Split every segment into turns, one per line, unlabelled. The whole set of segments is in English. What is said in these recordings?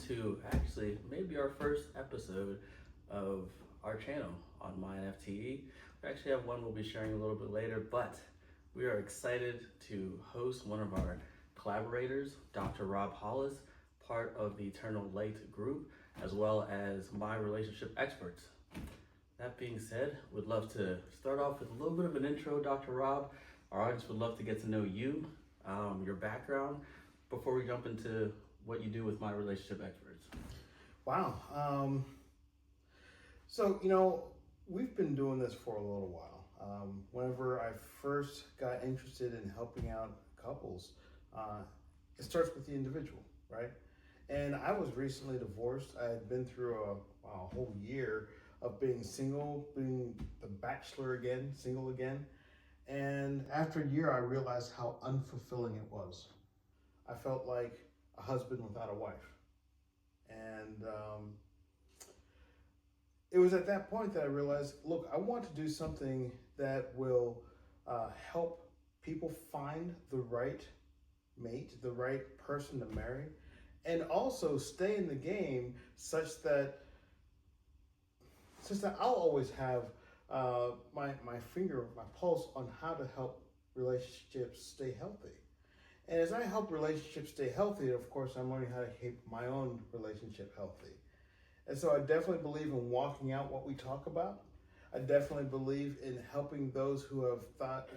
to actually maybe our first episode of our channel on myNFTe. We actually have one we'll be sharing a little bit later, but we are excited to host one of our collaborators, Dr. Rob Hollis, part of the Eternal Light group, as well as my relationship experts. That being said, we'd love to start off with a little bit of an intro, Dr. Rob. Our audience would love to get to know you, your background, before we jump into what you do with my relationship experts.
Wow. We've been doing this for a little while. Whenever I first got interested in helping out couples, it starts with the individual, right? And I was recently divorced. I had been through a whole year of being single, being the bachelor again, single again. And after a year, I realized how unfulfilling it was. I felt like a husband without a wife. And it was at that point that I realized, look, I want to do something that will help people find the right mate, the right person to marry, and also stay in the game such that I'll always have my pulse on how to help relationships stay healthy. And as I help relationships stay healthy, of course, I'm learning how to keep my own relationship healthy. And so I definitely believe in walking out what we talk about. I definitely believe in helping those who have thought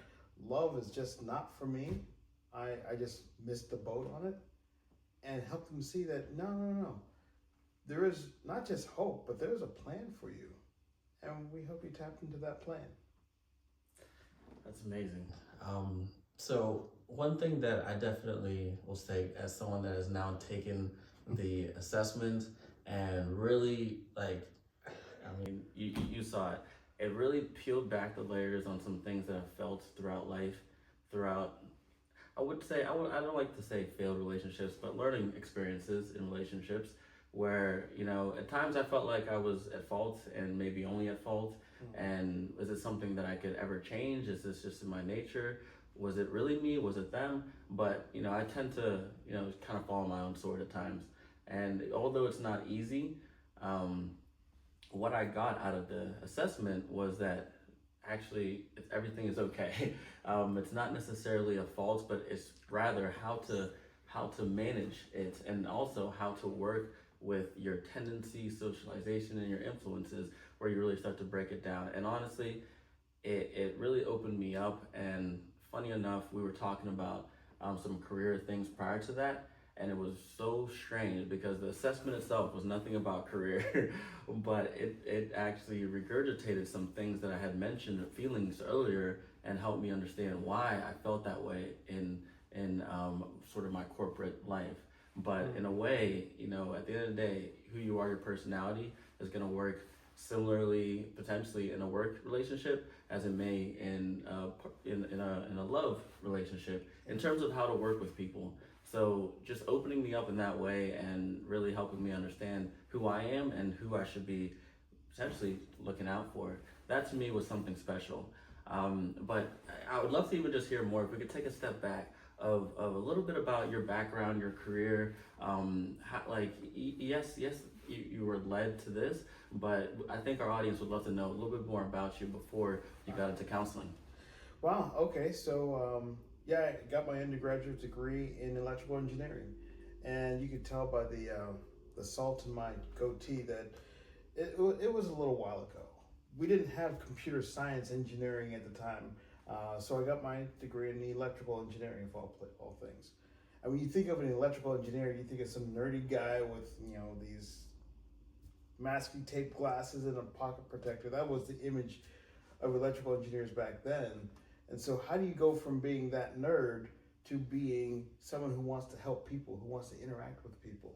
love is just not for me. I just missed the boat on it, and help them see that no. There is not just hope, but there is a plan for you. And we hope you tap into that plan.
That's amazing. So one thing that I definitely will say as someone that has now taken the assessment and really you saw it. It really peeled back the layers on some things that I've felt throughout life, I don't like to say failed relationships, but learning experiences in relationships where, at times I felt like I was at fault and maybe only at fault. And is it something that I could ever change? Is this just in my nature? Was it really me? Was it them? But, I tend to, kind of fall on my own sword at times. And although it's not easy, what I got out of the assessment was that actually everything is okay. It's not necessarily a fault, but it's rather how to manage it, and also how to work with your tendencies, socialization, and your influences, where you really start to break it down. And honestly, it really opened me up. And funny enough, we were talking about some career things prior to that, and it was so strange because the assessment itself was nothing about career, but it actually regurgitated some things that I had mentioned, feelings earlier, and helped me understand why I felt that way in sort of my corporate life. But in a way, at the end of the day, who you are, your personality is going to work similarly, potentially, in a work relationship as it may in a love relationship, in terms of how to work with people. So just opening me up in that way and really helping me understand who I am and who I should be potentially looking out for. That to me was something special. But I would love to even just hear more. If we could take a step back of a little bit about your background, your career. Yes, you were led to this, but I think our audience would love to know a little bit more about you before you got into counseling.
Wow. Okay. So I got my undergraduate degree in electrical engineering, and you could tell by the salt in my goatee that it was a little while ago. We didn't have computer science engineering at the time, so I got my degree in electrical engineering of all things. And when you think of an electrical engineer, you think of some nerdy guy with these masking tape glasses and a pocket protector. That was the image of electrical engineers back then. And so how do you go from being that nerd to being someone who wants to help people, who wants to interact with people?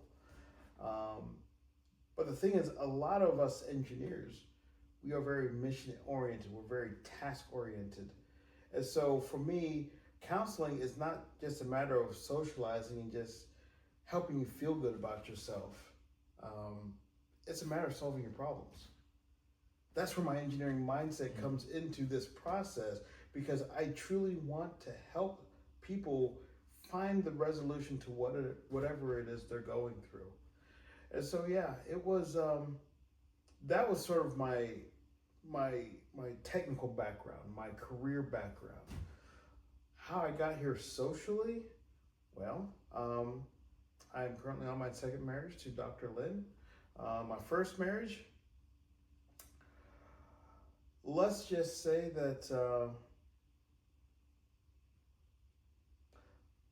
But the thing is, a lot of us engineers, we are very mission oriented. We're very task oriented. And so for me, counseling is not just a matter of socializing and just helping you feel good about yourself. It's a matter of solving your problems. That's where my engineering mindset comes into this process, because I truly want to help people find the resolution to whatever it is they're going through. And so yeah, it was that was sort of my my technical background, my career background. How I got here socially, well, I'm currently on my second marriage to Dr. Lynne. My first marriage, let's just say that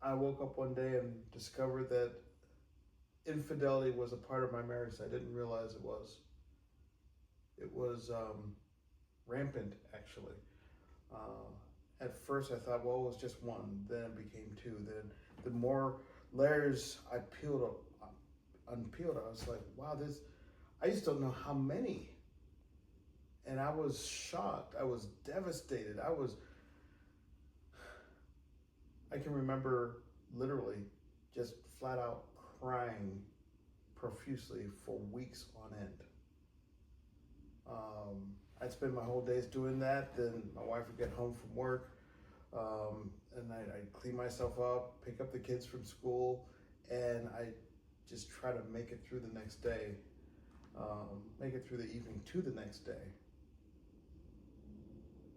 I woke up one day and discovered that infidelity was a part of my marriage. I didn't realize it was. It was rampant, actually. At first, I thought, well, it was just one. Then it became two. Then the more layers I unpeeled, I was like, wow, this. I just don't know how many. And I was shocked. I was devastated. I can remember literally just flat out crying profusely for weeks on end. I'd spend my whole days doing that. Then my wife would get home from work, and I'd clean myself up, pick up the kids from school, and I just try to make it through the next day, make it through the evening to the next day.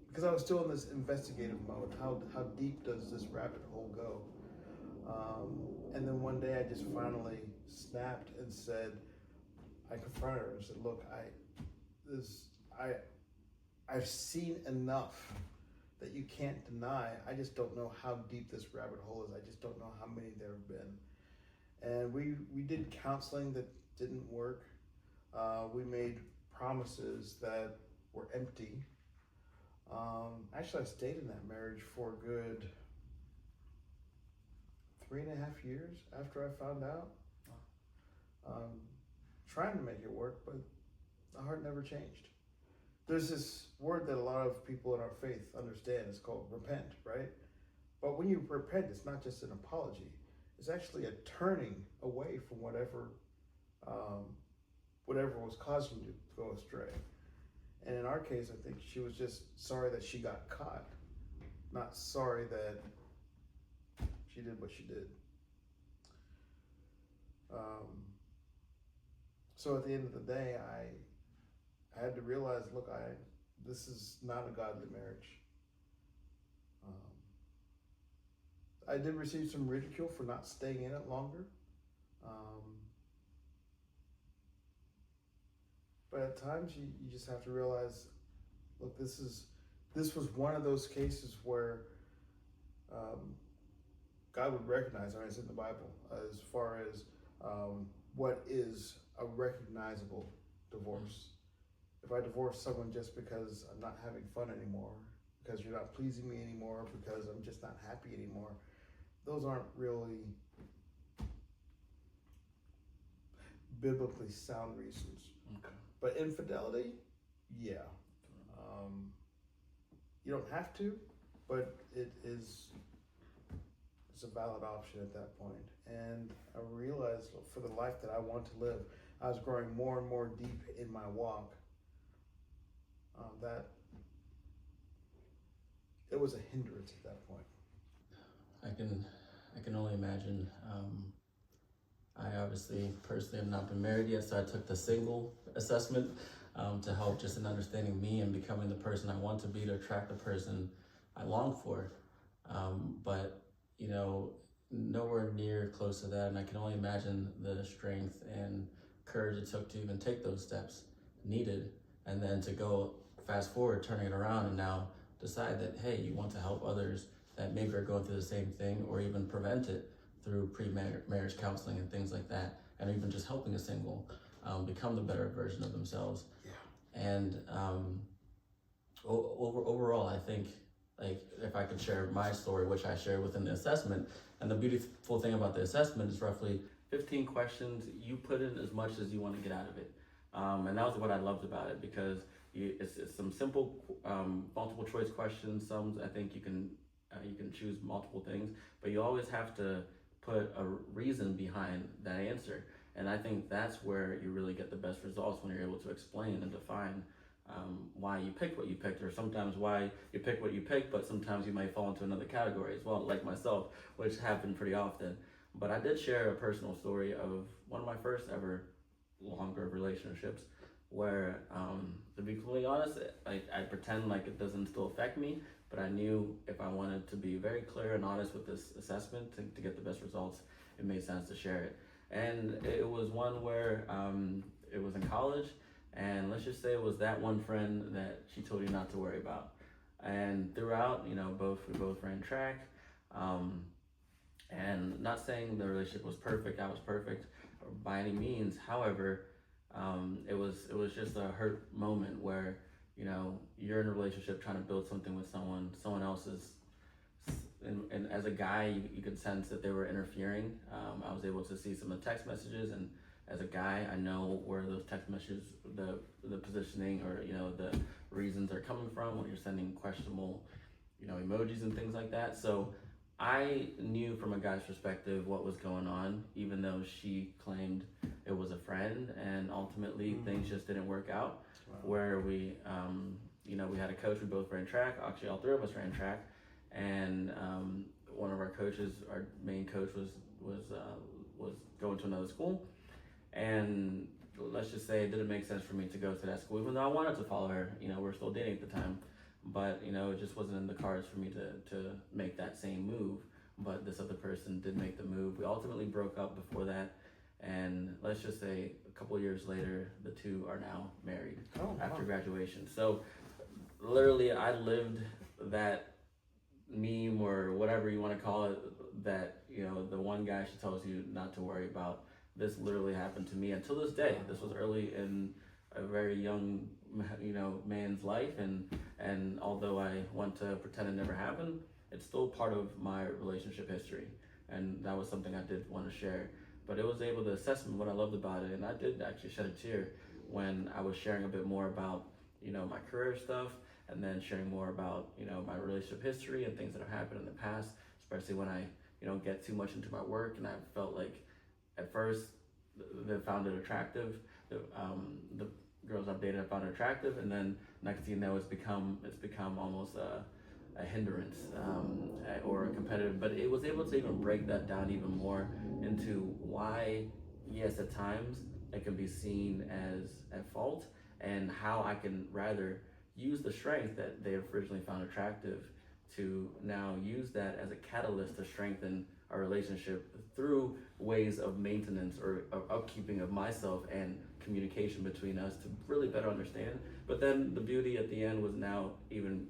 Because I was still in this investigative mode. How deep does this rabbit hole go? And then one day I just finally snapped and said, I confronted her and said, look, I've seen enough that you can't deny. I just don't know how deep this rabbit hole is. I just don't know how many there have been. And we did counseling that didn't work. We made promises that were empty. Actually, I stayed in that marriage for a good 3.5 years after I found out. Trying to make it work, but the heart never changed. There's this word that a lot of people in our faith understand. It's called repent, right? But when you repent, it's not just an apology. It's actually a turning away from whatever was causing you to go astray. And in our case, I think she was just sorry that she got caught, not sorry that she did what she did. So at the end of the day, I had to realize, look, this is not a godly marriage. I did receive some ridicule for not staying in it longer. But at times you just have to realize, look, this was one of those cases where God would recognize, and it's in the Bible, as far as what is a recognizable divorce. If I divorce someone just because I'm not having fun anymore, because you're not pleasing me anymore, because I'm just not happy anymore, those aren't really biblically sound reasons.
Okay.
But infidelity, yeah. You don't have to, but it's a valid option at that point. And I realized for the life that I want to live, I was growing more and more deep in my walk. That it was a hindrance at that point.
I can only imagine. I obviously personally have not been married yet, so I took the single assessment to help just in understanding me and becoming the person I want to be to attract the person I long for. But nowhere near close to that, and I can only imagine the strength and courage it took to even take those steps needed, and then to go fast forward, turning it around, and now decide that, hey, you want to help others that maybe are going through the same thing, or even prevent it through pre-marriage counseling and things like that, and even just helping a single become the better version of themselves.
Yeah.
And overall, I think, like, if I could share my story, which I shared within the assessment, and the beautiful thing about the assessment is roughly 15 questions. You put in as much as you want to get out of it. And that was what I loved about it, because it's some simple multiple choice questions. Some, I think you can choose multiple things, but you always have to put a reason behind that answer. And I think that's where you really get the best results, when you're able to explain and define why you picked what you picked, or sometimes why you pick what you pick, but sometimes you might fall into another category as well, like myself, which happened pretty often. But I did share a personal story of one of my first ever longer relationships where, to be completely honest, I pretend like it doesn't still affect me, but I knew if I wanted to be very clear and honest with this assessment to get the best results, it made sense to share it. And it was one where it was in college, and let's just say it was that one friend that she told you not to worry about. And throughout, we both ran track, and not saying the relationship was perfect, I was perfect by any means. However, it was just a hurt moment where you're in a relationship trying to build something with someone else is, and as a guy you could sense that they were interfering. I was able to see some of the text messages, and as a guy I know where those text messages, the positioning or the reasons are coming from when you're sending questionable emojis and things like that. So I knew from a guy's perspective what was going on, even though she claimed it was a friend, and ultimately things just didn't work out. Wow. Where we had a coach, we both ran track, actually all three of us ran track, and one of our coaches, our main coach was going to another school, and let's just say it didn't make sense for me to go to that school, even though I wanted to follow her. We're still dating at the time, but it just wasn't in the cards for me to make that same move. But this other person did make the move. We ultimately broke up before that, and let's just say a couple of years later, the two are now married. After graduation. So literally, I lived that meme or whatever you want to call it, that the one guy she tells you not to worry about. This literally happened to me until this day. This was early in a very young man's life, and although I want to pretend it never happened, it's still part of my relationship history, and that was something I did want to share. But it was able to assess what I loved about it, and I did actually shed a tear when I was sharing a bit more about my career stuff, and then sharing more about my relationship history and things that have happened in the past, especially when I get too much into my work, and I felt like at first they found it attractive. The girls I've dated I found it attractive, and then next thing you know, it's become almost a hindrance or a competitive. But it was able to even break that down even more into why, yes, at times it can be seen as at fault, and how I can rather use the strength that they originally found attractive to now use that as a catalyst to strengthen our relationship through ways of maintenance or of upkeeping of myself and communication between us to really better understand. But then the beauty at the end was now even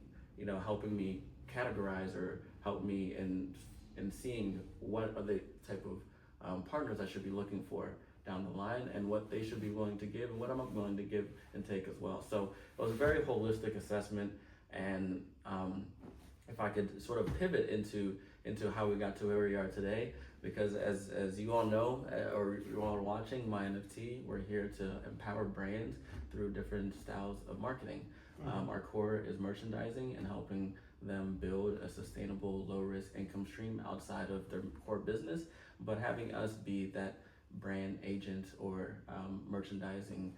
helping me categorize or help me in seeing what are the type of partners I should be looking for down the line, and what they should be willing to give and what I'm willing to give and take as well. So it was a very holistic assessment, and if I could sort of pivot into how we got to where we are today, because as you all know, or you all are watching myNFTe, we're here to empower brands through different styles of marketing. Our core is merchandising and helping them build a sustainable, low-risk income stream outside of their core business, but having us be that brand agent or merchandising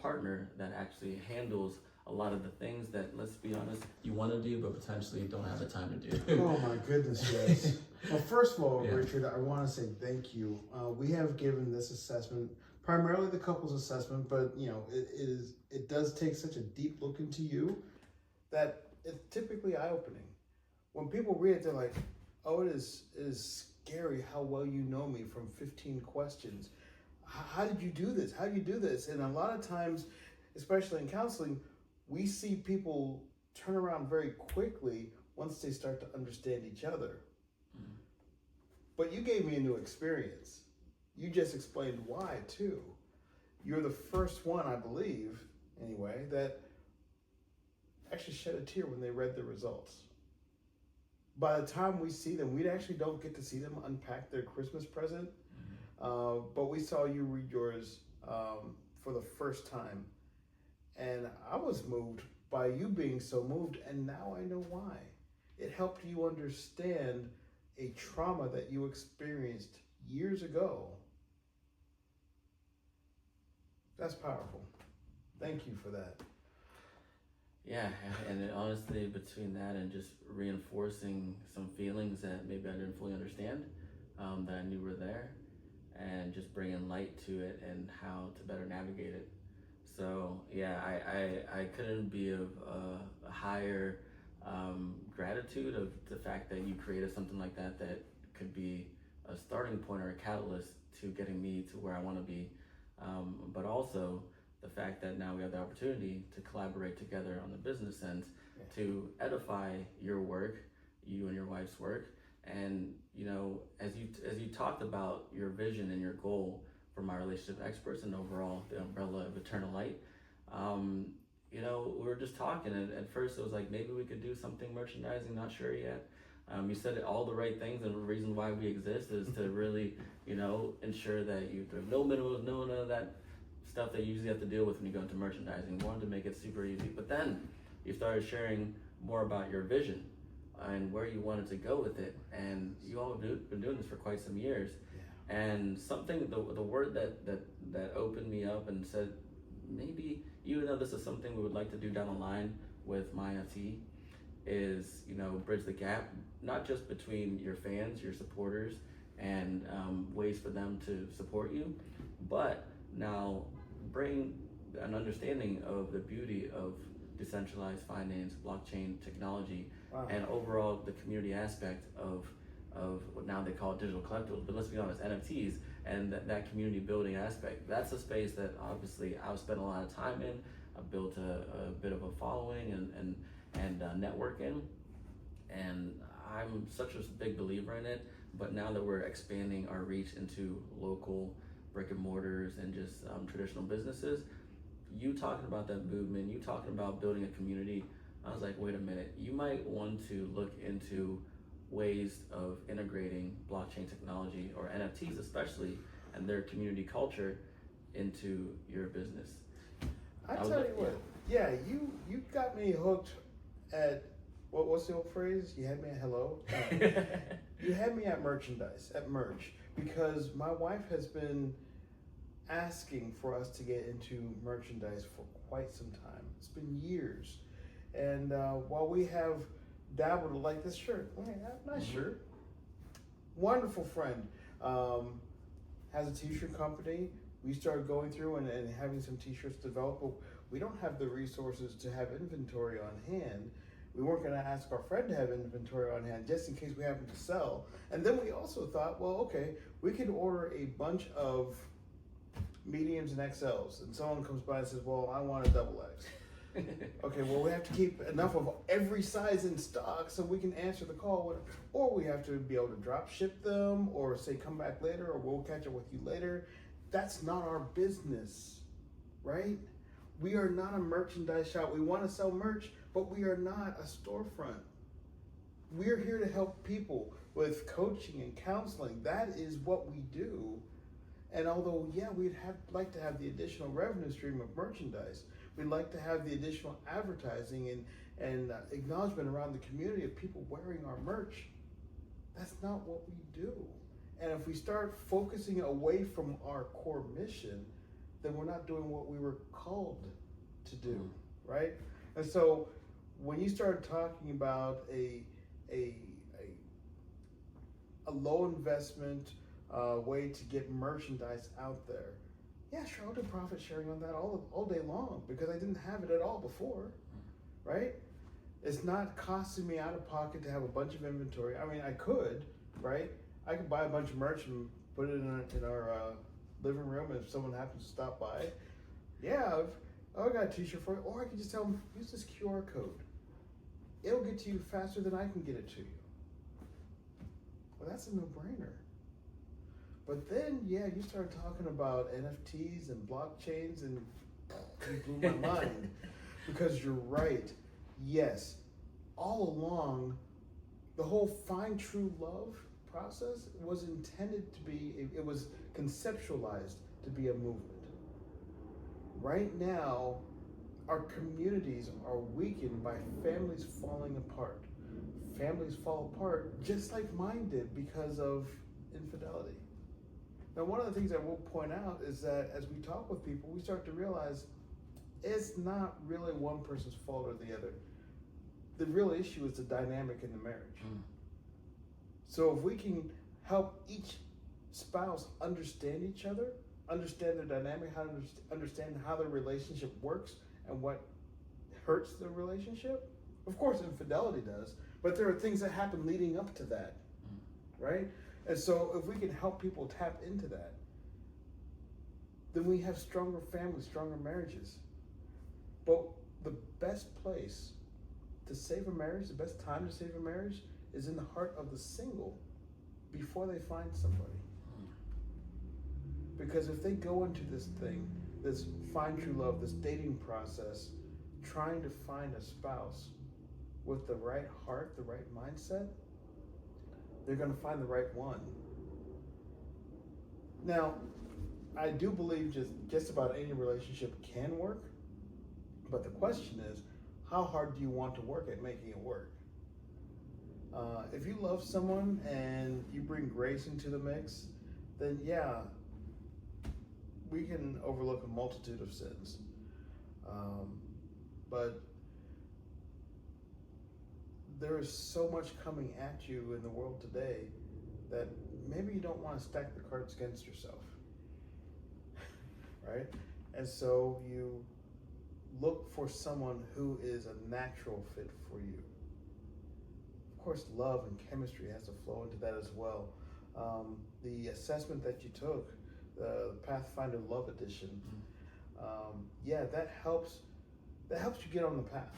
partner that actually handles a lot of the things that, let's be honest, you want to do but potentially don't have the time to do.
Oh my goodness, yes. Well, first of all, Richard, I want to say thank you. We have given this assessment, primarily the couples assessment, but it does take such a deep look into you that it's typically eye-opening. When people read it, they're like, oh, it is scary how well you know me from 15 questions. How did you do this? How do you do this? And a lot of times, especially in counseling, we see people turn around very quickly once they start to understand each other. Mm-hmm. But you gave me a new experience. You just explained why, too. You're the first one, I believe, anyway, that actually shed a tear when they read the results. By the time we see them, we actually don't get to see them unpack their Christmas present, but we saw you read yours for the first time. And I was moved by you being so moved, and now I know why. It helped you understand a trauma that you experienced years ago. That's powerful. Thank you for that.
Yeah, and honestly, between that and just reinforcing some feelings that maybe I didn't fully understand, that I knew were there, and just bringing light to it and how to better navigate it. So yeah, I couldn't be of a higher gratitude of the fact that you created something like that that could be a starting point or a catalyst to getting me to where I want to be. But also the fact that now we have the opportunity to collaborate together on the business end to edify your work, you and your wife's work. And as you talked about your vision and your goal for my relationship experts and overall the umbrella of Eternal Light, we were just talking, and at first it was like maybe we could do something merchandising, not sure yet. You said all the right things, and the reason why we exist is to really, ensure that you have no minimums, none of that stuff that you usually have to deal with when you go into merchandising. We wanted to make it super easy, but then you started sharing more about your vision and where you wanted to go with it, and you all have been doing this for quite some years. And something, the word that opened me up and said, maybe even though this is something we would like to do down the line with myNFTe, is bridge the gap, not just between your fans, your supporters, and ways for them to support you, but now bring an understanding of the beauty of decentralized finance, blockchain technology, and overall the community aspect of what now they call digital collectibles, but let's be honest, NFTs, and that community building aspect. That's a space that obviously I've spent a lot of time in. I've built a bit of a following and network in, and I'm such a big believer in it. But now that we're expanding our reach into local brick and mortars and just traditional businesses, you talking about that movement, you talking about building a community, I was like, wait a minute, you might want to look into ways of integrating blockchain technology or NFTs especially and their community culture into your business.
I tell you what, you got me hooked at what's the old phrase? You had me at hello. You had me at merchandise, at merch, because my wife has been asking for us to get into merchandise for quite some time. It's been years, and while we have dabbled like this shirt, nice shirt, wonderful friend, has a t-shirt company. We started going through and having some t-shirts developed, but we don't have the resources to have inventory on hand. We weren't going to ask our friend to have inventory on hand just in case we happen to sell. And then we also thought, well, okay, we can order a bunch of mediums and XLs. And someone comes by and says, well, I want a double X. Okay, well, we have to keep enough of every size in stock so we can answer the call. Or we have to be able to drop ship them or say, come back later, or we'll catch up with you later. That's not our business, right? We are not a merchandise shop. We want to sell merch, but we are not a storefront. We're here to help people with coaching and counseling. That is what we do. And although, we'd like to have the additional revenue stream of merchandise, we'd like to have the additional advertising and acknowledgement around the community of people wearing our merch. That's not what we do. And if we start focusing away from our core mission, then we're not doing what we were called to do, right? And so when you start talking about a low investment way to get merchandise out there, sure, I'll do profit sharing on that all day long because I didn't have it at all before, right? It's not costing me out of pocket to have a bunch of inventory. I mean, I could, right? I could buy a bunch of merch and put it in our living room if someone happens to stop by. I got a t-shirt for you. Or I can just tell them, use this QR code. It'll get to you faster than I can get it to you. Well, that's a no-brainer. But then, you start talking about NFTs and blockchains, and you blew my mind. Because you're right. Yes, all along, the whole Find True Love process was intended to be, it was conceptualized to be a movement. Right now, our communities are weakened by families falling apart. Families fall apart just like mine did because of infidelity. Now, one of the things I will point out is that as we talk with people, we start to realize it's not really one person's fault or the other. The real issue is the dynamic in the marriage. So if we can help each spouse understand each other, understand their dynamic, how to understand how their relationship works and what hurts the relationship. Of course, infidelity does, but there are things that happen leading up to that, right? And so if we can help people tap into that, then we have stronger families, stronger marriages. But the best place to save a marriage, the best time to save a marriage is in the heart of the single before they find somebody. Because if they go into this thing, this find true love, this dating process, trying to find a spouse with the right heart, the right mindset, they're going to find the right one. Now, I do believe just about any relationship can work, but the question is, how hard do you want to work at making it work? If you love someone and you bring grace into the mix, then yeah, we can overlook a multitude of sins. But there is so much coming at you in the world today that maybe you don't want to stack the cards against yourself, right? And so you look for someone who is a natural fit for you. Of course, love and chemistry has to flow into that as well. The assessment that you took, the Pathfinder Love Edition, that helps you get on the path.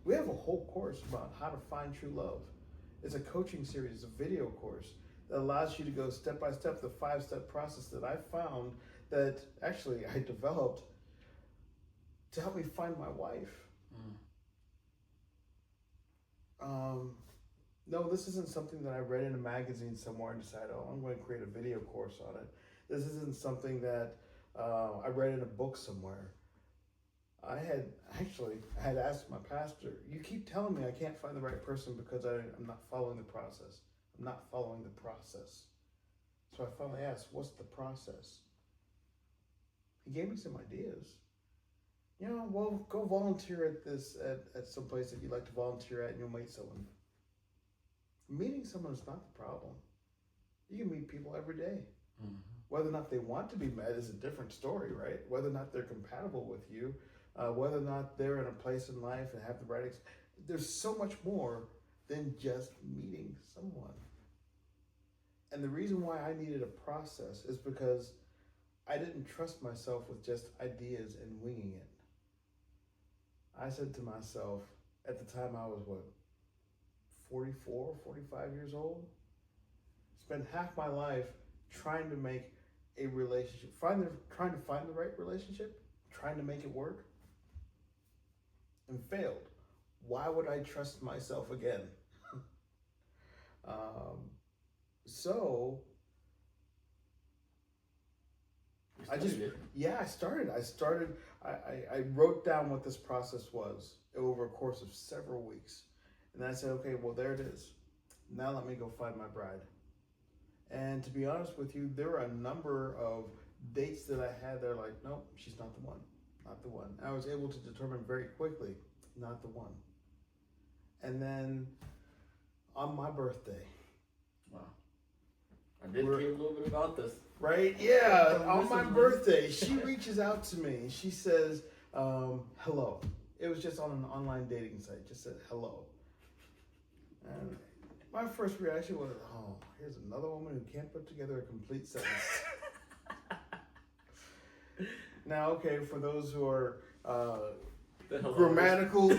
We have a whole course about how to find true love. It's a coaching series, it's a video course that allows you to go step by step, the 5-step process that I found that actually I developed to help me find my wife. No, this isn't something that I read in a magazine somewhere and decided, I'm going to create a video course on it. This isn't something that I read in a book somewhere. I had asked my pastor, you keep telling me I can't find the right person because I'm not following the process. I'm not following the process. So I finally asked, what's the process? He gave me some ideas. Well, go volunteer at some place that you like to volunteer at and you'll meet someone. Meeting someone is not the problem. You can meet people every day. Mm-hmm. Whether or not they want to be met is a different story, right? Whether or not they're compatible with you, whether or not they're in a place in life and have the right there's so much more than just meeting someone. And the reason why I needed a process is because I didn't trust myself with just ideas and winging it. I said to myself, at the time I was 44, 45 years old? Spent half my life trying to make a relationship, trying to find the right relationship, trying to make it work, and failed. Why would I trust myself again? I wrote down what this process was over a course of several weeks. And then I said, okay, well, there it is. Now let me go find my bride. And to be honest with you, there were a number of dates that I had that are like, nope, she's not the one, not the one. I was able to determine very quickly, not the one. And then on my birthday.
Wow. I did hear a little bit about this.
Right? Yeah. On my birthday, she reaches out to me and she says, hello. It was just on an online dating site. Just said hello. And my first reaction was, here's another woman who can't put together a complete sentence. Now, okay, for those who are grammatical,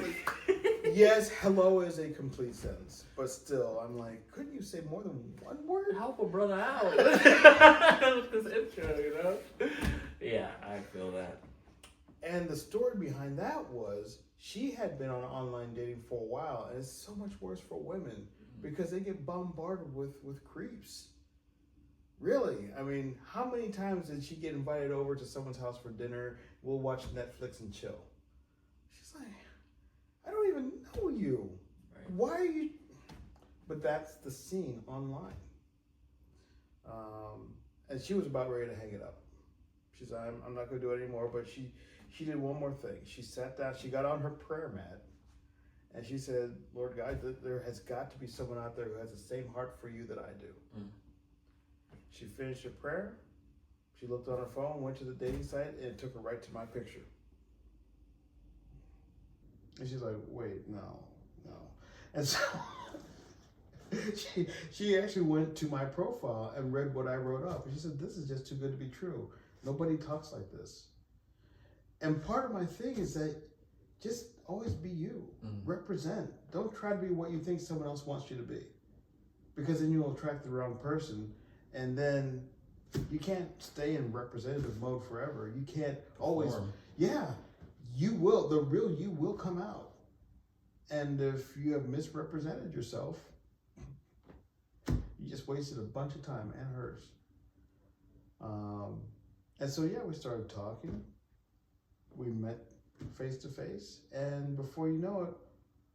yes, hello is a complete sentence. But still, I'm like, couldn't you say more than one word?
Help a brother out with this intro, Yeah, I feel that.
And the story behind that was she had been on online dating for a while, and it's so much worse for women because they get bombarded with creeps. Really? I mean, how many times did she get invited over to someone's house for dinner? We'll watch Netflix and chill. She's like, I don't even know you. Right. Why are you? But that's the scene online. And she was about ready to hang it up. She's like, I'm not going to do it anymore. But she did one more thing. She sat down, she got on her prayer mat, and she said, Lord God, there has got to be someone out there who has the same heart for you that I do. She finished her prayer. She looked on her phone, went to the dating site, and it took her right to my picture. And she's like, wait, no. And so she actually went to my profile and read what I wrote up. And she said, this is just too good to be true. Nobody talks like this. And part of my thing is that just always be you. Represent. Don't try to be what you think someone else wants you to be. Because then you'll attract the wrong person. And then you can't stay in representative mode forever. You can't always. Yeah, you will. The real you will come out. And if you have misrepresented yourself, you just wasted a bunch of time and hers. And so, yeah, we started talking. We met face to face. And before you know it,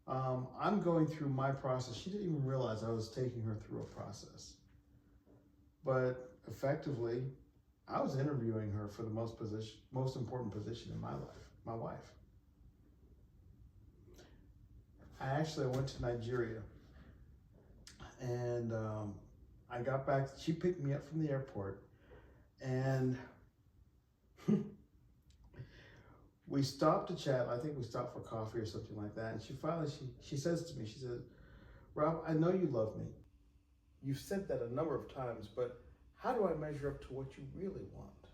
I'm going through my process. She didn't even realize I was taking her through a process. But effectively, I was interviewing her for the most important position in my life, my wife. I went to Nigeria, and I got back. She picked me up from the airport, and we stopped to chat. I think we stopped for coffee or something like that. And she finally says to me, she said, "Rob, I know you love me. You've said that a number of times, but how do I measure up to what you really want?"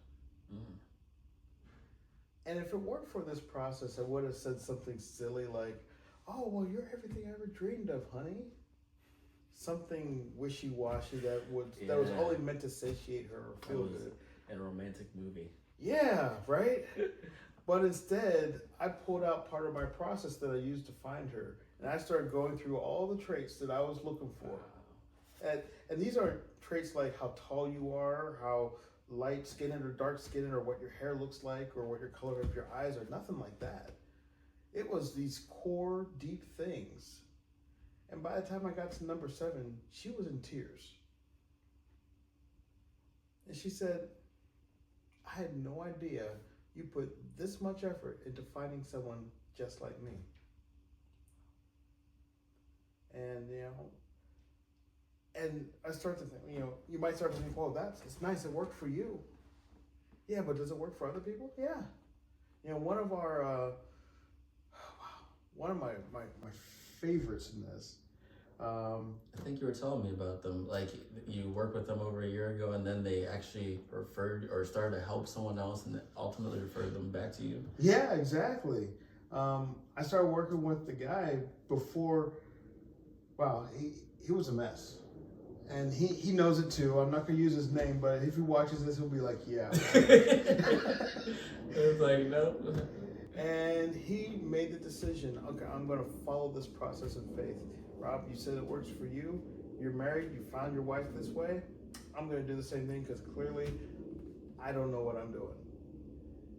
And if it weren't for this process, I would have said something silly like, "Oh, well, you're everything I ever dreamed of, honey." Something wishy-washy that was only meant to satiate her or feel good.
In a romantic movie.
Yeah, right? But instead, I pulled out part of my process that I used to find her. And I started going through all the traits that I was looking for. Wow. And these aren't traits like how tall you are, how light-skinned or dark-skinned, or what your hair looks like, or what your color of your eyes are, nothing like that. It was these core, deep things. And by the time I got to number 7, she was in tears. And she said, "I had no idea you put this much effort into finding someone just like me." And, and I start to think, you might start to think, well, it's nice, it worked for you. Yeah, but does it work for other people? Yeah. One of my favorites in this.
I think you were telling me about them. Like, you worked with them over a year ago, and then they actually referred or started to help someone else, and ultimately referred them back to you.
Yeah, exactly. I started working with the guy before. Wow, he was a mess, and he knows it too. I'm not gonna use his name, but if he watches this, he'll be like, "Yeah."
It's like, no.
And he made the decision. Okay, I'm gonna follow this process of faith. Rob, you said it works for you. You're married. You found your wife this way. I'm going to do the same thing because clearly I don't know what I'm doing.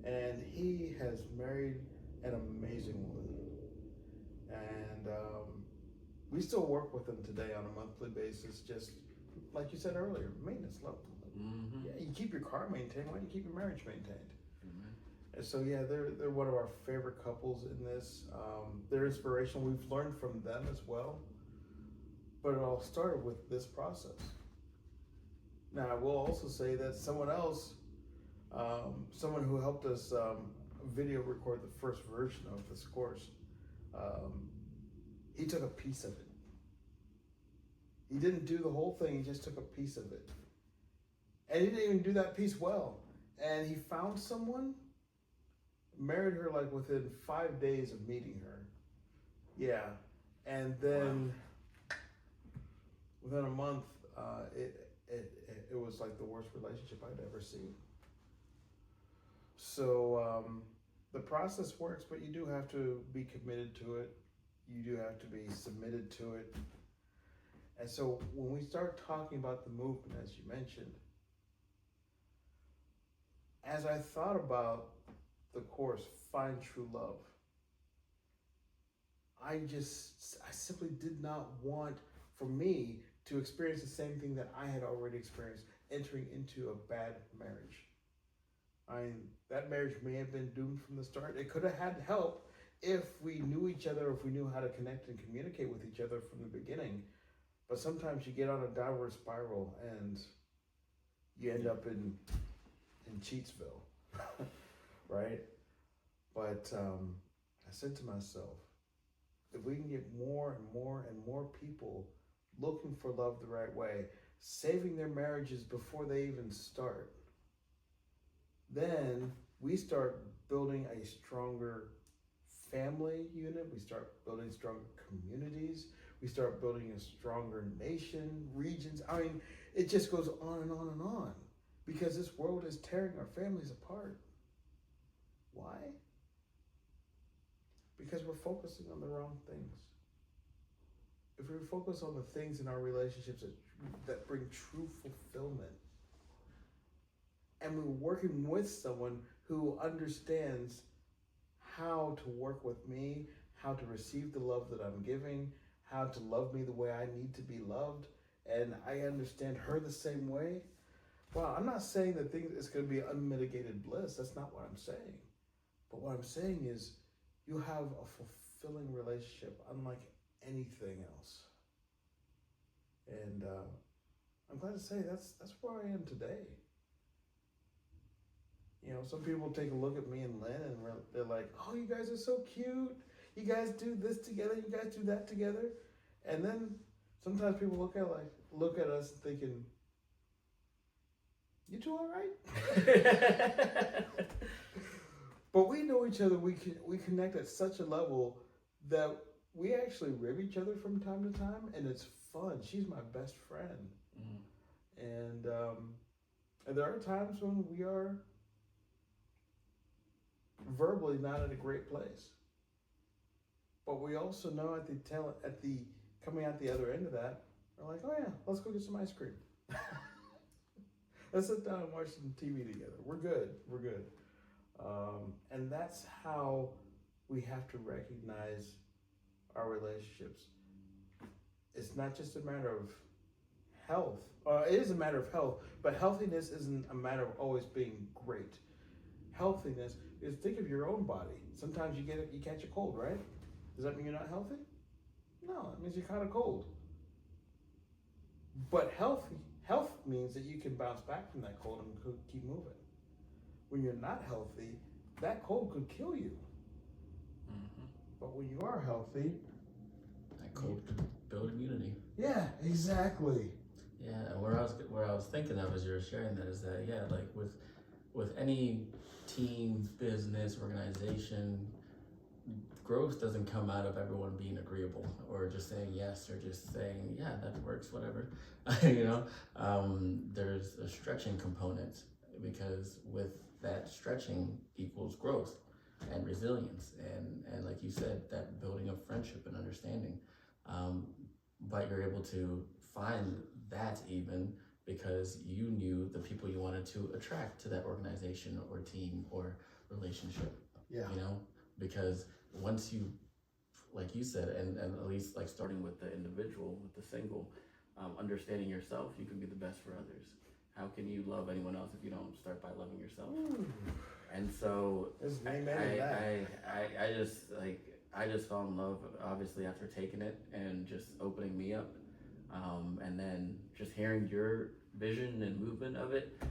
And he has married an amazing woman. And we still work with him today on a monthly basis, just like you said earlier, maintenance level. Yeah, you keep your car maintained. Why don't you keep your marriage maintained? And so, yeah, they're one of our favorite couples in this. They're inspirational. We've learned from them as well. But it all started with this process. Now, I will also say that someone else, someone who helped us video record the first version of this course, he took a piece of it. He didn't do the whole thing, he just took a piece of it. And he didn't even do that piece well. And he found someone, married her like within 5 days of meeting her. Yeah. And then within a month, it was like the worst relationship I'd ever seen. So the process works, but you do have to be committed to it. You do have to be submitted to it. And so when we start talking about the movement, as you mentioned, as I thought about the course, Find True Love, I simply did not want for me to experience the same thing that I had already experienced, entering into a bad marriage. That marriage may have been doomed from the start. It could have had help if we knew each other, if we knew how to connect and communicate with each other from the beginning. But sometimes you get on a downward spiral and you end up in Cheatsville, right? But I said to myself, if we can get more and more and more people looking for love the right way, saving their marriages before they even start, then we start building a stronger family unit, we start building stronger communities, we start building a stronger nation, regions. I mean, it just goes on and on and on, because this world is tearing our families apart. Why? Because we're focusing on the wrong things. If we focus on the things in our relationships that bring true fulfillment, and we're working with someone who understands how to work with me, how to receive the love that I'm giving, how to love me the way I need to be loved, and I understand her the same way. Well, I'm not saying that it's going to be unmitigated bliss. That's not what I'm saying. But what I'm saying is you have a fulfilling relationship unlike anything else. And I'm glad to say that's where I am today. You know, some people take a look at me and Lynn and they're like, oh, you guys are so cute. You guys do this together. You guys do that together. And then sometimes people look at us thinking, you two all right? But we know each other. We connect at such a level that we actually rib each other from time to time, and it's fun. She's my best friend. And there are times when we are verbally not in a great place. But we also know coming out the other end of that, we're like, oh yeah, let's go get some ice cream. Let's sit down and watch some TV together. We're good. And that's how we have to recognize our relationships. It's not just a matter of health. It is a matter of health, but healthiness isn't a matter of always being great. Healthiness is, think of your own body. Sometimes you catch a cold, right? Does that mean you're not healthy? No, it means you're kind of cold. But health means that you can bounce back from that cold and keep moving. When you're not healthy, that cold could kill you. Mm-hmm. But when you are healthy,
that cold could build immunity.
Yeah, exactly.
Yeah, and where I was thinking of as you were sharing that is that, yeah, like with any team, business, organization, growth doesn't come out of everyone being agreeable or just saying yes or just saying, yeah, that works, whatever. You know, there's a stretching component, because with that stretching equals growth and resilience and like you said, that building of friendship and understanding. But you're able to find that even because you knew the people you wanted to attract to that organization or team or relationship.
Yeah.
You know, because once you, like you said, and at least like starting with the individual, with the single, understanding yourself, you can be the best for others. How can you love anyone else if you don't start by loving yourself? Ooh. And so I just fell in love obviously after taking it and just opening me up, and then just hearing your vision and movement of it.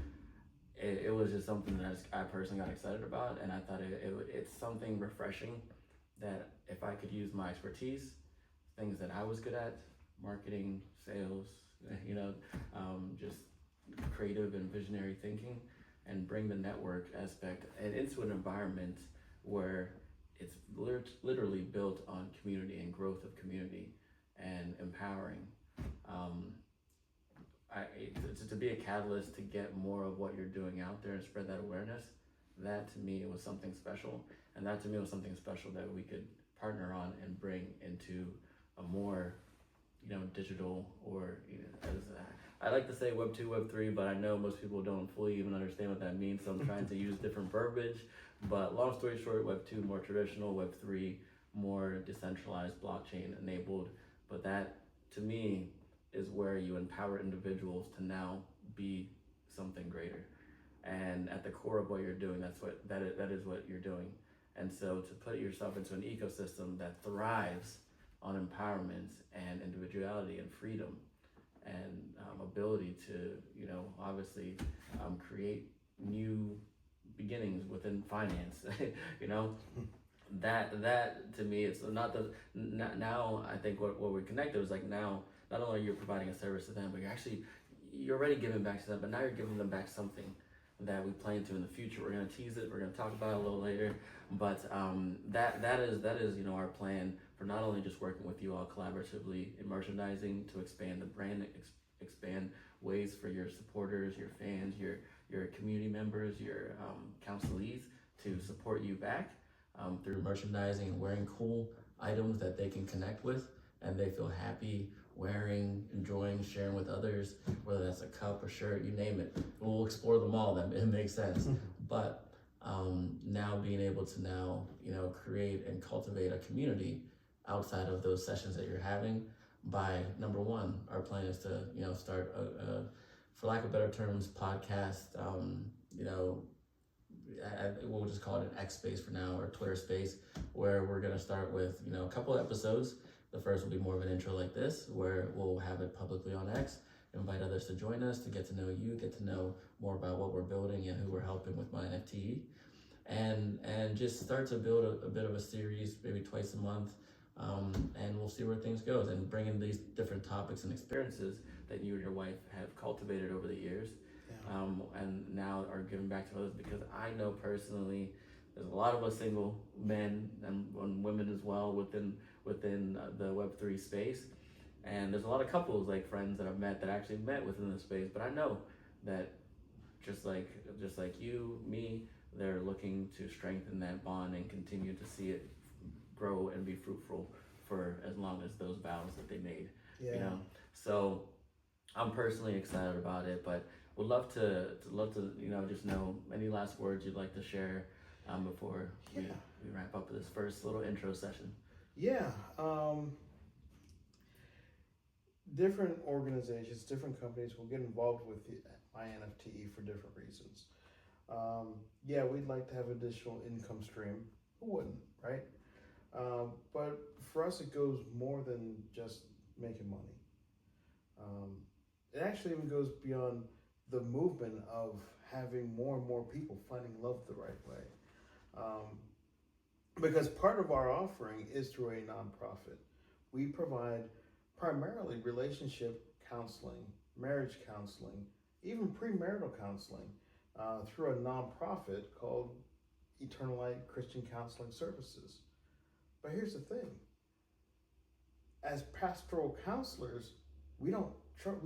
It was just something that I personally got excited about, and I thought it's something refreshing that if I could use my expertise, things that I was good at, marketing, sales, you know, just creative and visionary thinking, and bring the network aspect and into an environment where it's literally built on community and growth of community and empowering. To be a catalyst to get more of what you're doing out there and spread that awareness, that to me was something special, and that to me was something special that we could partner on and bring into a more, you know, digital, or, you know, as I like to say Web 2, Web 3, but I know most people don't fully even understand what that means, so I'm trying to use different verbiage. But long story short, Web 2 more traditional, Web 3 more decentralized, blockchain enabled. But that to me is where you empower individuals to now be something greater. And at the core of what you're doing, that is what you're doing. And so to put yourself into an ecosystem that thrives on empowerment and individuality and freedom and ability to, obviously create new beginnings within finance. you know, that to me, it's not the now. I think what we connected was like now. Not only are you providing a service to them, but you're already giving back to them. But now you're giving them back something that we plan to in the future. We're gonna tease it. We're gonna talk about it a little later. But that is our plan for not only just working with you all collaboratively in merchandising to expand the brand, expand ways for your supporters, your fans, your community members, your counselees to support you back through merchandising and wearing cool items that they can connect with and they feel happy wearing, enjoying, sharing with others, whether that's a cup or shirt, you name it. We'll explore them all, that it makes sense. But now being able to create and cultivate a community outside of those sessions that you're having by, number one, our plan is to, start for lack of better terms, podcast, we'll just call it an X space for now, or Twitter space, where we're gonna start with, a couple of episodes. The first will be more of an intro like this, where we'll have it publicly on X, invite others to join us, to get to know you, get to know more about what we're building and who we're helping with myNFTe, and just start to build a bit of a series, maybe twice a month, and we'll see where things goes, and bring in these different topics and experiences that you and your wife have cultivated over the years. And now are giving back to others, because I know personally there's a lot of us single men and women as well within the Web3 space, and there's a lot of couples, like friends that I've met that actually met within the space, but I know that just like you, me, they're looking to strengthen that bond and continue to see it grow and be fruitful for as long as those vows that they made. So I'm personally excited about it, but would love to just know any last words you'd like to share before we wrap up this first little intro session.
Different organizations, different companies will get involved with the myNFTe for different reasons. We'd like to have additional income stream. Who wouldn't, right? But for us, it goes more than just making money. It actually even goes beyond the movement of having more and more people finding love the right way. Because part of our offering is through a nonprofit. We provide primarily relationship counseling, marriage counseling, even premarital counseling through a nonprofit called Eternal Light Christian Counseling Services. But here's the thing. As pastoral counselors, we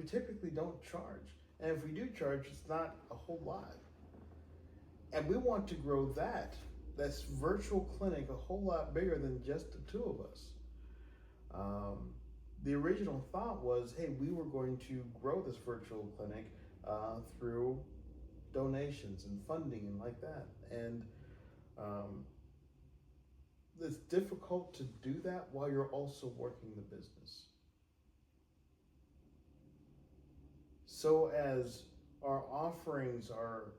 typically don't charge. And if we do charge, it's not a whole lot. And we want to grow that's virtual clinic, a whole lot bigger than just the two of us. The original thought was, hey, we were going to grow this virtual clinic through donations and funding and like that. And it's difficult to do that while you're also working the business. So as our offerings, our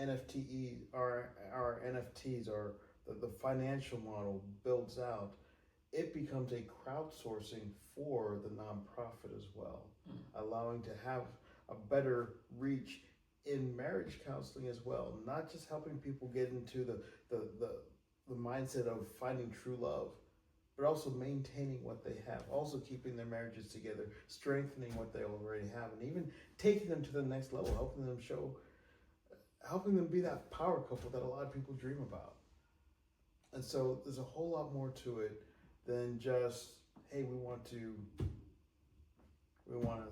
NFTE, our NFTs, or the financial model builds out, it becomes a crowdsourcing for the nonprofit as well, allowing to have a better reach in marriage counseling as well, not just helping people get into the mindset of finding true love, but also maintaining what they have, also keeping their marriages together, strengthening what they already have, and even taking them to the next level, helping them be that power couple that a lot of people dream about. And so there's a whole lot more to it than just, hey, we want to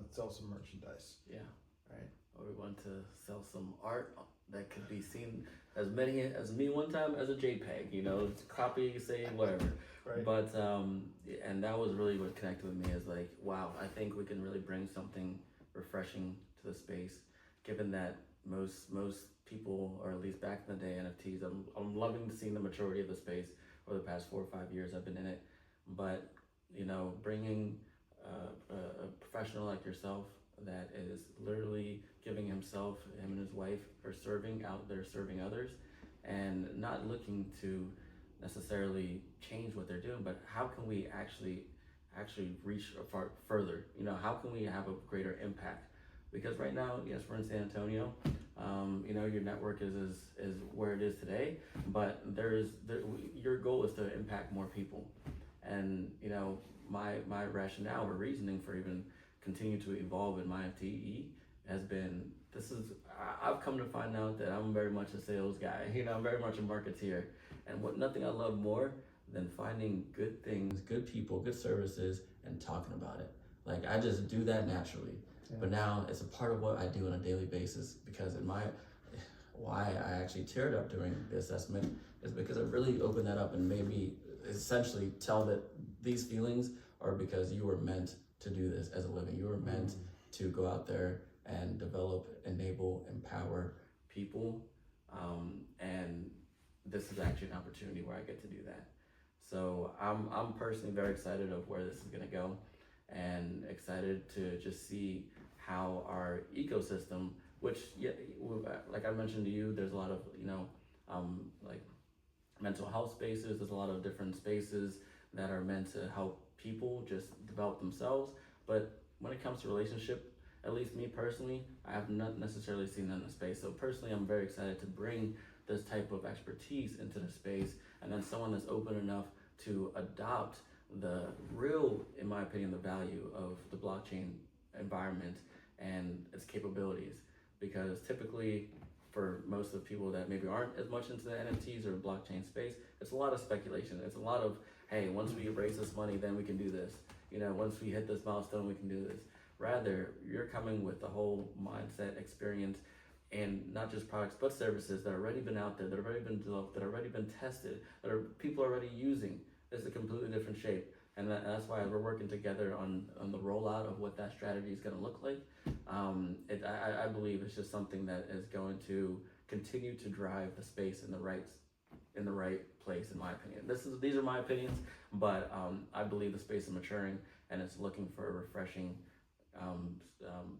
sell some merchandise.
Yeah.
Right.
Or we want to sell some art that could be seen as many as me one time as a JPEG, copy, say whatever.
Right.
But and that was really what connected with me, is like, wow, I think we can really bring something refreshing to the space, given that most people, or at least back in the day, NFTs, I'm loving seeing the maturity of the space over the past 4 or 5 years I've been in it. But bringing a professional like yourself that is literally giving him and his wife are serving out there, serving others, and not looking to necessarily change what they're doing, but how can we actually reach further? How can we have a greater impact Because right now, yes, we're in San Antonio. Your network is where it is today, but your goal is to impact more people. And my rationale or reasoning for even continue to evolve in myNFTe has been, I've come to find out that I'm very much a sales guy. I'm very much a marketeer, and nothing I love more than finding good things, good people, good services, and talking about it. Like, I just do that naturally. Yeah. But now it's a part of what I do on a daily basis, because why I actually teared up during the assessment is because it really opened that up and made me essentially tell that these feelings are because you were meant to do this as a living. You were meant to go out there and develop, enable, empower people. And this is actually an opportunity where I get to do that. So I'm personally very excited of where this is gonna go, and excited to just see how our ecosystem, which, like I mentioned to you, there's a lot of, like mental health spaces, there's a lot of different spaces that are meant to help people just develop themselves. But when it comes to relationship, at least me personally, I have not necessarily seen that in the space. So personally, I'm very excited to bring this type of expertise into the space, and then someone that's open enough to adopt the real, in my opinion, the value of the blockchain environment and its capabilities. Because typically, for most of the people that maybe aren't as much into the NFTs or blockchain space, it's a lot of speculation. It's a lot of, hey, once we raise this money, then we can do this. Once we hit this milestone, we can do this. Rather, you're coming with the whole mindset, experience, and not just products, but services that have already been out there, that have already been developed, that have already been tested, that people are already using. It's a completely different shape. And that's why we're working together on the rollout of what that strategy is going to look like. I believe it's just something that is going to continue to drive the space in the right place, in my opinion. These are my opinions, but I believe the space is maturing, and it's looking for refreshing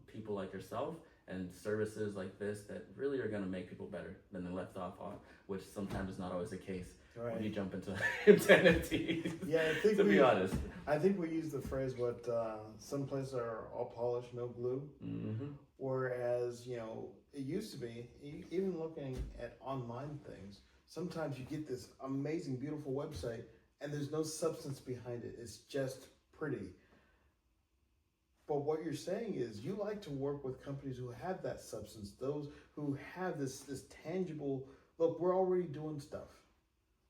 people like yourself and services like this that really are going to make people better than they left off on, which sometimes is not always the case. Right. When you jump into NFTs.
Yeah, I think
to be honest,
I think we use the phrase some places are all polish, no glue. Mm-hmm. Whereas it used to be, even looking at online things, sometimes you get this amazing, beautiful website, and there's no substance behind it. It's just pretty. But what you're saying is you like to work with companies who have that substance, those who have this tangible, look, we're already doing stuff.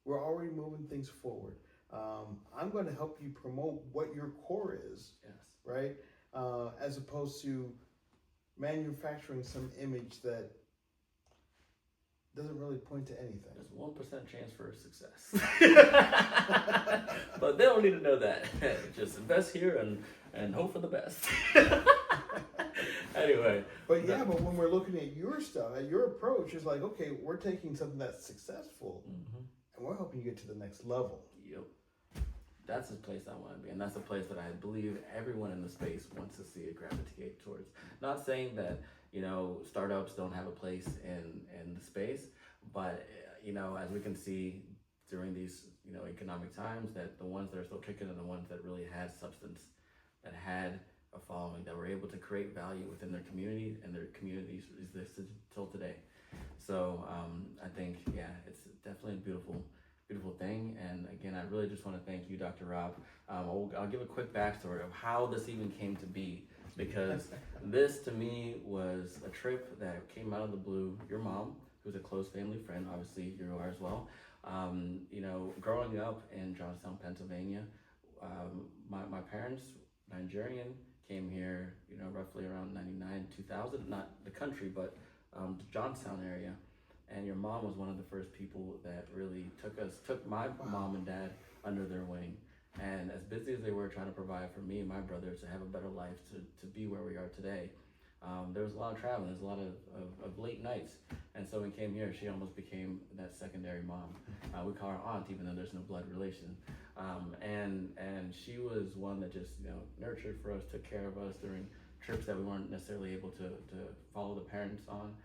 We're already moving things forward. I'm going to help you promote what your core is, yes, right? As opposed to manufacturing some image that doesn't really point to anything.
There's 1% chance for success. But they don't need to know that. Just invest here and hope for the best. Anyway.
But when we're looking at your stuff, at your approach, it's like, okay, we're taking something that's successful, mm-hmm, and we're helping you get to the next level.
Yep. That's the place I want to be, and that's the place that I believe everyone in the space wants to see it gravitate towards. Not saying that startups don't have a place in the space, but as we can see during these economic times, that the ones that are still kicking are the ones that really had substance, that had a following, that were able to create value within their community, and their communities existed till today. So I think it's definitely a beautiful thing. And again, I really just want to thank you, Dr. Rob. I'll give a quick backstory of how this even came to be, because this to me was a trip that came out of the blue. Your mom, who's a close family friend, obviously you are as well. Growing up in Johnstown, Pennsylvania, my parents, Nigerian, came here, roughly around 99, 2000, not the country, but the Johnstown area. And your mom was one of the first people that really took my mom and dad under their wing. And as busy as they were trying to provide for me and my brothers to have a better life, to be where we are today, there was a lot of traveling, there's a lot of late nights. And so when we came here, she almost became that secondary mom. We call her aunt, even though there's no blood relation. And she was one that just nurtured for us, took care of us during trips that we weren't necessarily able to follow the parents on.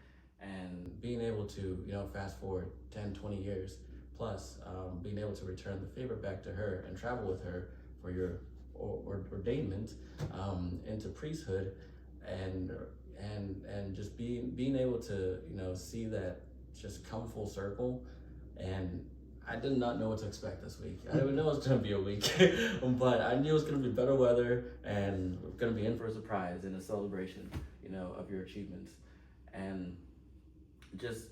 And being able to, fast forward 10, 20 years plus, being able to return the favor back to her and travel with her for your ordainment into priesthood, and and just being able to, you know, see that just come full circle. And I did not know what to expect this week. I didn't know it was going to be a week, but I knew it was going to be better weather, and we're going to be in for a surprise and a celebration, you know, of your achievements. And just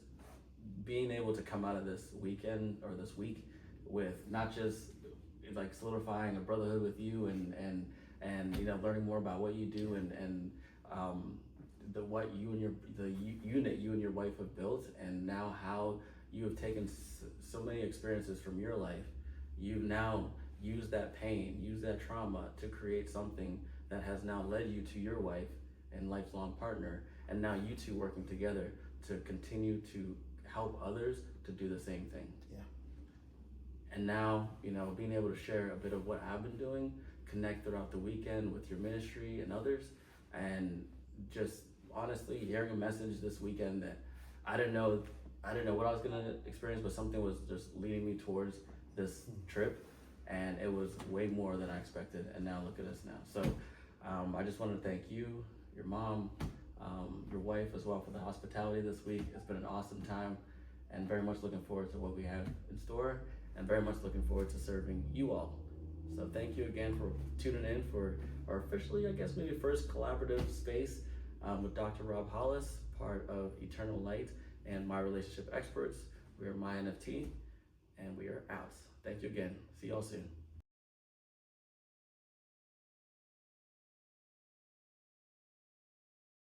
being able to come out of this weekend or this week with not just like solidifying a brotherhood with you, and you know, learning more about what you do, and the what you and the unit you and your wife have built, and now how you have taken so many experiences from your life. You've now used that pain, used that trauma to create something that has now led you to your wife and lifelong partner, and now you two working together to continue to help others to do the same thing.
Yeah.
And now, you know, being able to share a bit of what I've been doing, connect throughout the weekend with your ministry and others, and just honestly hearing a message this weekend that I didn't know what I was gonna experience, but something was just leading me towards this trip, and it was way more than I expected. And now look at us now. So I just want to thank you, your mom, your wife as well, for the hospitality this week. It's been an awesome time, and very much looking forward to what we have in store, and very much looking forward to serving you all. So thank you again for tuning in for our officially, I guess, maybe first collaborative space with Dr. Rob Hollis, part of Eternal Light and My Relationship Experts. We are myNFTe, and we are out. Thank you again. See y'all soon.